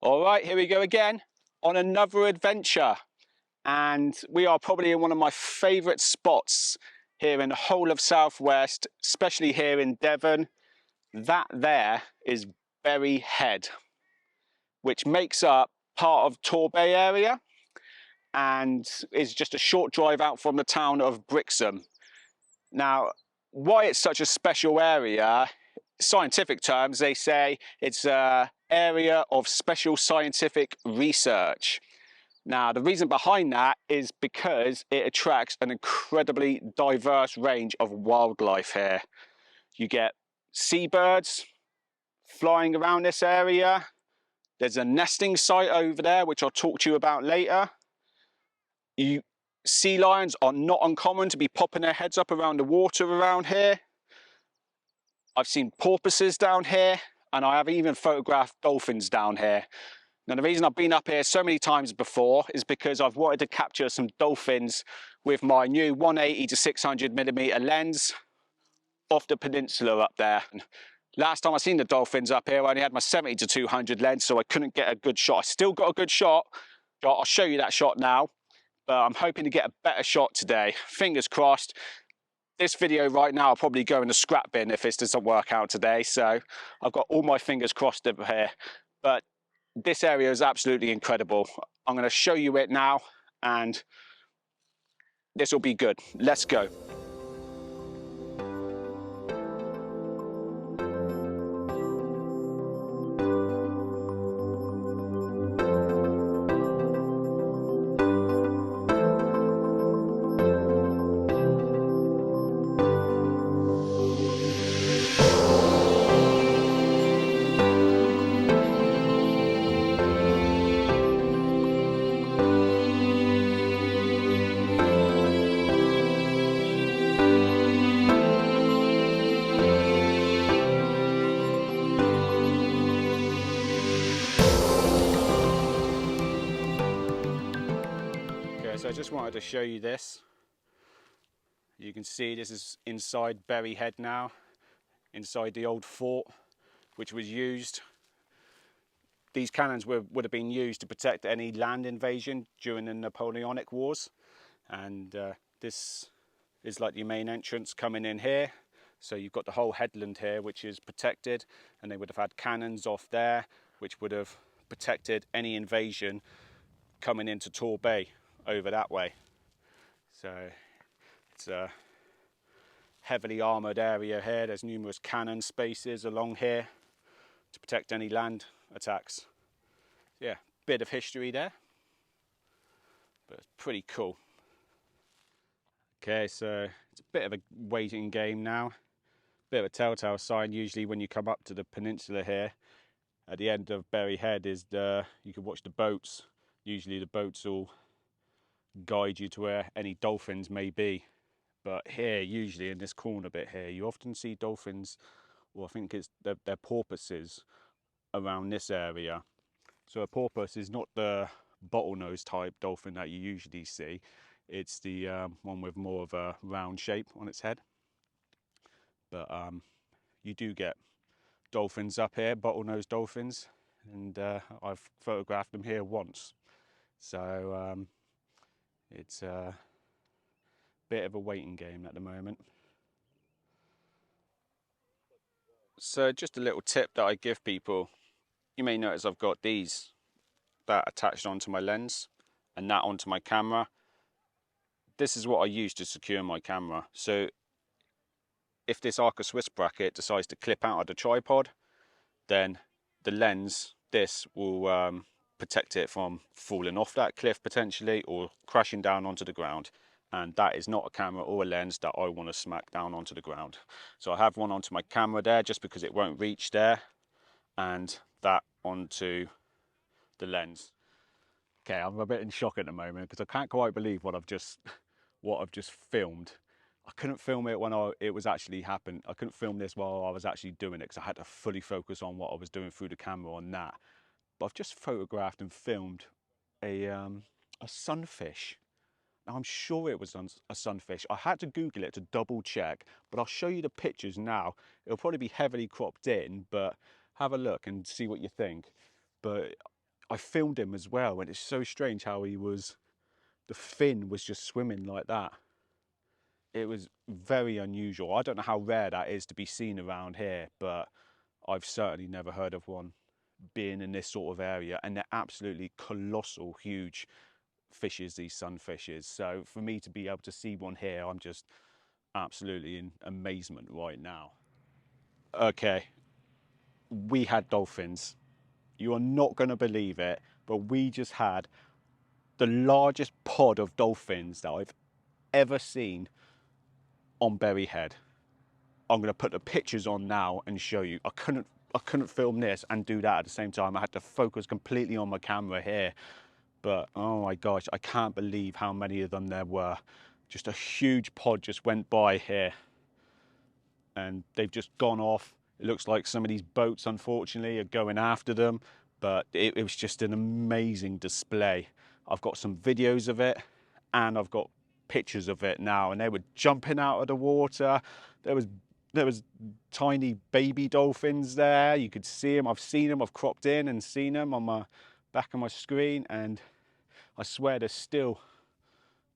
All right, here we go again on another adventure. And we are probably in one of my favourite spots here in the whole of Southwest, especially here in Devon. That there is Berry Head, which makes up part of Torbay area and is just a short drive out from the town of Brixham. Now, why it's such a special area, scientific terms, they say it's an area of special scientific research. Now, the reason behind that is because it attracts an incredibly diverse range of wildlife here. You get seabirds flying around this area. There's a nesting site over there, which I'll talk to you about later. Sea lions are not uncommon to be popping their heads up around the water around here. I've seen porpoises down here, and I have even photographed dolphins down here. Now, the reason I've been up here so many times before is because I've wanted to capture some dolphins with my new 180 to 600mm lens off the peninsula up there. Last time I seen the dolphins up here, I only had my 70 to 200 lens, so I couldn't get a good shot. I still got a good shot. I'll show you that shot now, but I'm hoping to get a better shot today. Fingers crossed. This video right now will probably go in the scrap bin if this doesn't work out today, so I've got all my fingers crossed over here. But this area is absolutely incredible. I'm going to show you it now, and this will be good. Let's go. So I just wanted to show you this. You can see this is inside Berry Head now, inside the old fort which was used. These cannons would have been used to protect any land invasion during the Napoleonic Wars, and this is like the main entrance coming in here. So you've got the whole headland here which is protected, and they would have had cannons off there which would have protected any invasion coming into Torbay over that way. So it's a heavily armoured area here. There's numerous cannon spaces along here to protect any land attacks. Yeah, bit of history there, but it's pretty cool. Okay, so it's a bit of a waiting game now. Bit of a telltale sign usually when you come up to the peninsula here. At the end of Berry Head is you can watch the boats. Usually the boats will guide you to where any dolphins may be, but here, usually in this corner bit here, you often see dolphins, or I think it's they're porpoises around this area. So a porpoise is not the bottlenose type dolphin that you usually see. It's the one with more of a round shape on its head. But you do get dolphins up here, bottlenose dolphins, and I've photographed them here once. So it's a bit of a waiting game at the moment. So just a little tip that I give people. You may notice I've got these that attached onto my lens and that onto my camera. This is what I use to secure my camera. So if this Arca Swiss bracket decides to clip out of the tripod, then the lens, this will protect it from falling off that cliff potentially, or crashing down onto the ground. And that is not a camera or a lens that I want to smack down onto the ground. So I have one onto my camera there just because it won't reach there, and that onto the lens. Okay, I'm a bit in shock at the moment because I can't quite believe what I've just filmed. I couldn't film it when it was actually happening. I couldn't film this while I was actually doing it because I had to fully focus on what I was doing through the camera on that. But I've just photographed and filmed a sunfish. Now, I'm sure it was a sunfish. I had to Google it to double check, but I'll show you the pictures now. It'll probably be heavily cropped in, but have a look and see what you think. But I filmed him as well, and it's so strange how the fin was just swimming like that. It was very unusual. I don't know how rare that is to be seen around here, but I've certainly never heard of one being in this sort of area, and they're absolutely colossal, huge fishes, these sunfishes. So for me to be able to see one here, I'm just absolutely in amazement right now. Okay, we had dolphins. You are not going to believe it, but we just had the largest pod of dolphins that I've ever seen on Berry Head. I'm going to put the pictures on now and show you. I couldn't film this and do that at the same time. I had to focus completely on my camera here. But oh my gosh, I can't believe how many of them there were. Just a huge pod just went by here, and they've just gone off. It looks like some of these boats, unfortunately, are going after them, but it was just an amazing display. I've got some videos of it, and I've got pictures of it now, and they were jumping out of the water. There was tiny baby dolphins there. You could see them. I've seen them. I've cropped in and seen them on my back of my screen, and I swear there's still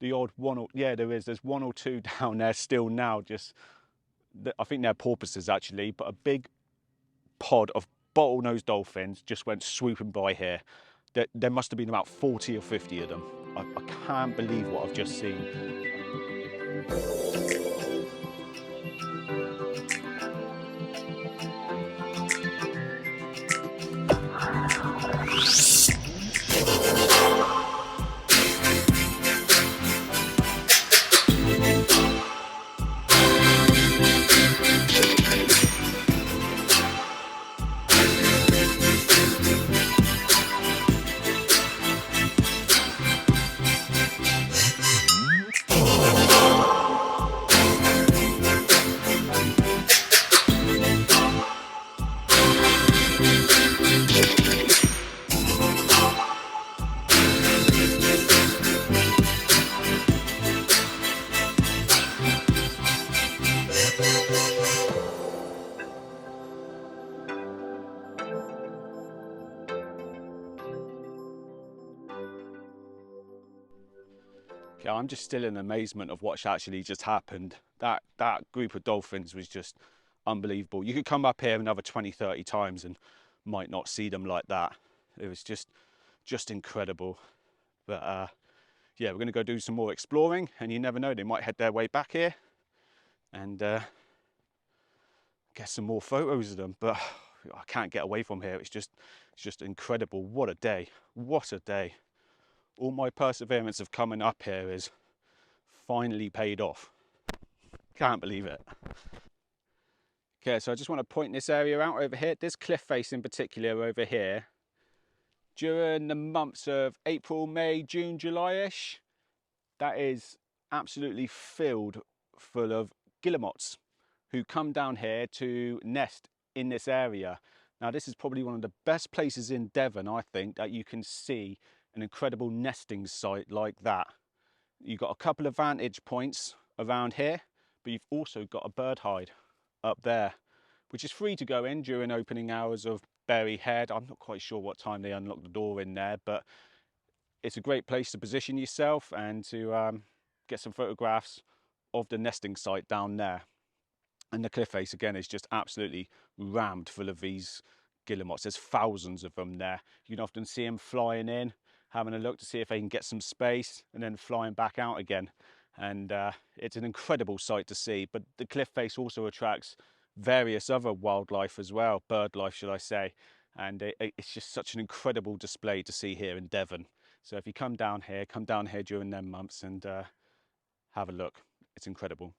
the odd one. Yeah, there is. There's one or two down there still now. Just, I think they're porpoises actually, but a big pod of bottlenose dolphins just went swooping by here. There must have been about 40 or 50 of them. I can't believe what I've just seen. Okay, I'm just still in amazement of what's actually just happened. That group of dolphins was just unbelievable. You could come up here another 20, 30 times and might not see them like that. It was just incredible. But yeah, we're going to go do some more exploring, and you never know, they might head their way back here and get some more photos of them. But I can't get away from here. It's just incredible. What a day. What a day. All my perseverance of coming up here is finally paid off. Can't believe it. Okay, so I just want to point this area out over here. This cliff face in particular over here, during the months of April, May, June, July-ish, that is absolutely filled full of guillemots who come down here to nest in this area. Now, this is probably one of the best places in Devon, I think, that you can see an incredible nesting site like that. You've got a couple of vantage points around here, but you've also got a bird hide up there, which is free to go in during opening hours of Berry Head. I'm not quite sure what time they unlock the door in there, but it's a great place to position yourself and to get some photographs of the nesting site down there. And the cliff face again is just absolutely rammed full of these guillemots. There's thousands of them there. You can often see them flying in, having a look to see if they can get some space, and then flying back out again. And it's an incredible sight to see. But the cliff face also attracts various other wildlife as well, bird life should I say. And it's just such an incredible display to see here in Devon. So if you come down here during them months and have a look. It's incredible.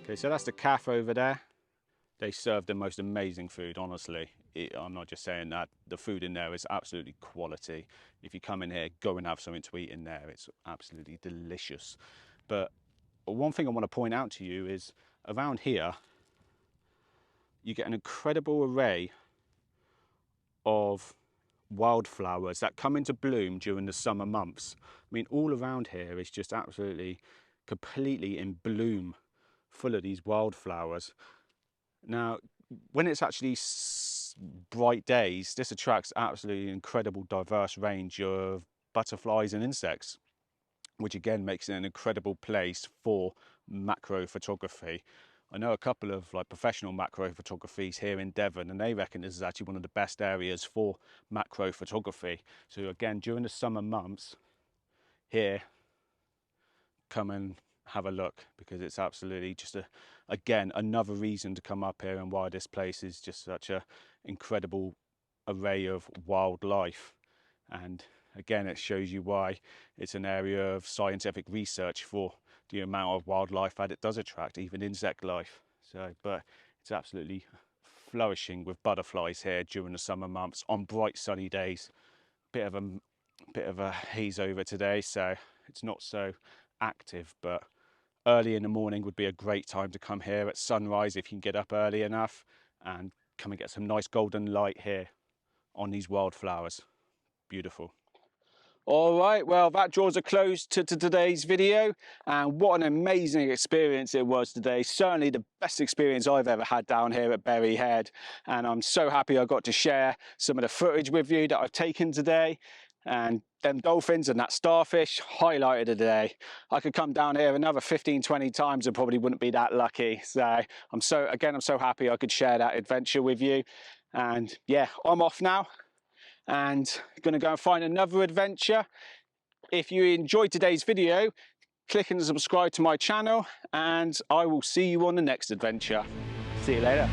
Okay, so that's the cafe over there. They serve the most amazing food, honestly. I'm not just saying that. The food in there is absolutely quality. If you come in here, go and have something to eat in there. It's absolutely delicious. But one thing I want to point out to you is around here, you get an incredible array of wildflowers that come into bloom during the summer months. I mean, all around here is just absolutely, completely in bloom, full of these wildflowers. Now, when it's actually bright days, this attracts absolutely incredible diverse range of butterflies and insects, which again makes it an incredible place for macro photography. I know a couple of like professional macro photographies here in Devon, and they reckon this is actually one of the best areas for macro photography. So again, during the summer months here, come and have a look, because it's absolutely just again another reason to come up here, and why this place is just such a incredible array of wildlife. And again, it shows you why it's an area of scientific research for the amount of wildlife that it does attract, even insect life. So, but it's absolutely flourishing with butterflies here during the summer months on bright sunny days. Bit of a haze over today, so it's not so active, but early in the morning would be a great time to come here at sunrise if you can get up early enough and come and get some nice golden light here on these wildflowers. Beautiful. All right, well, that draws a close to today's video, and what an amazing experience it was today. Certainly the best experience I've ever had down here at Berry Head, and I'm so happy I got to share some of the footage with you that I've taken today. And them dolphins and that starfish highlighted the day. I could come down here another 15-20 times and probably wouldn't be that lucky. So I'm so happy I could share that adventure with you. And yeah, I'm off now and going to go and find another adventure. If you enjoyed today's video, click and subscribe to my channel, and I will see you on the next adventure. See you later.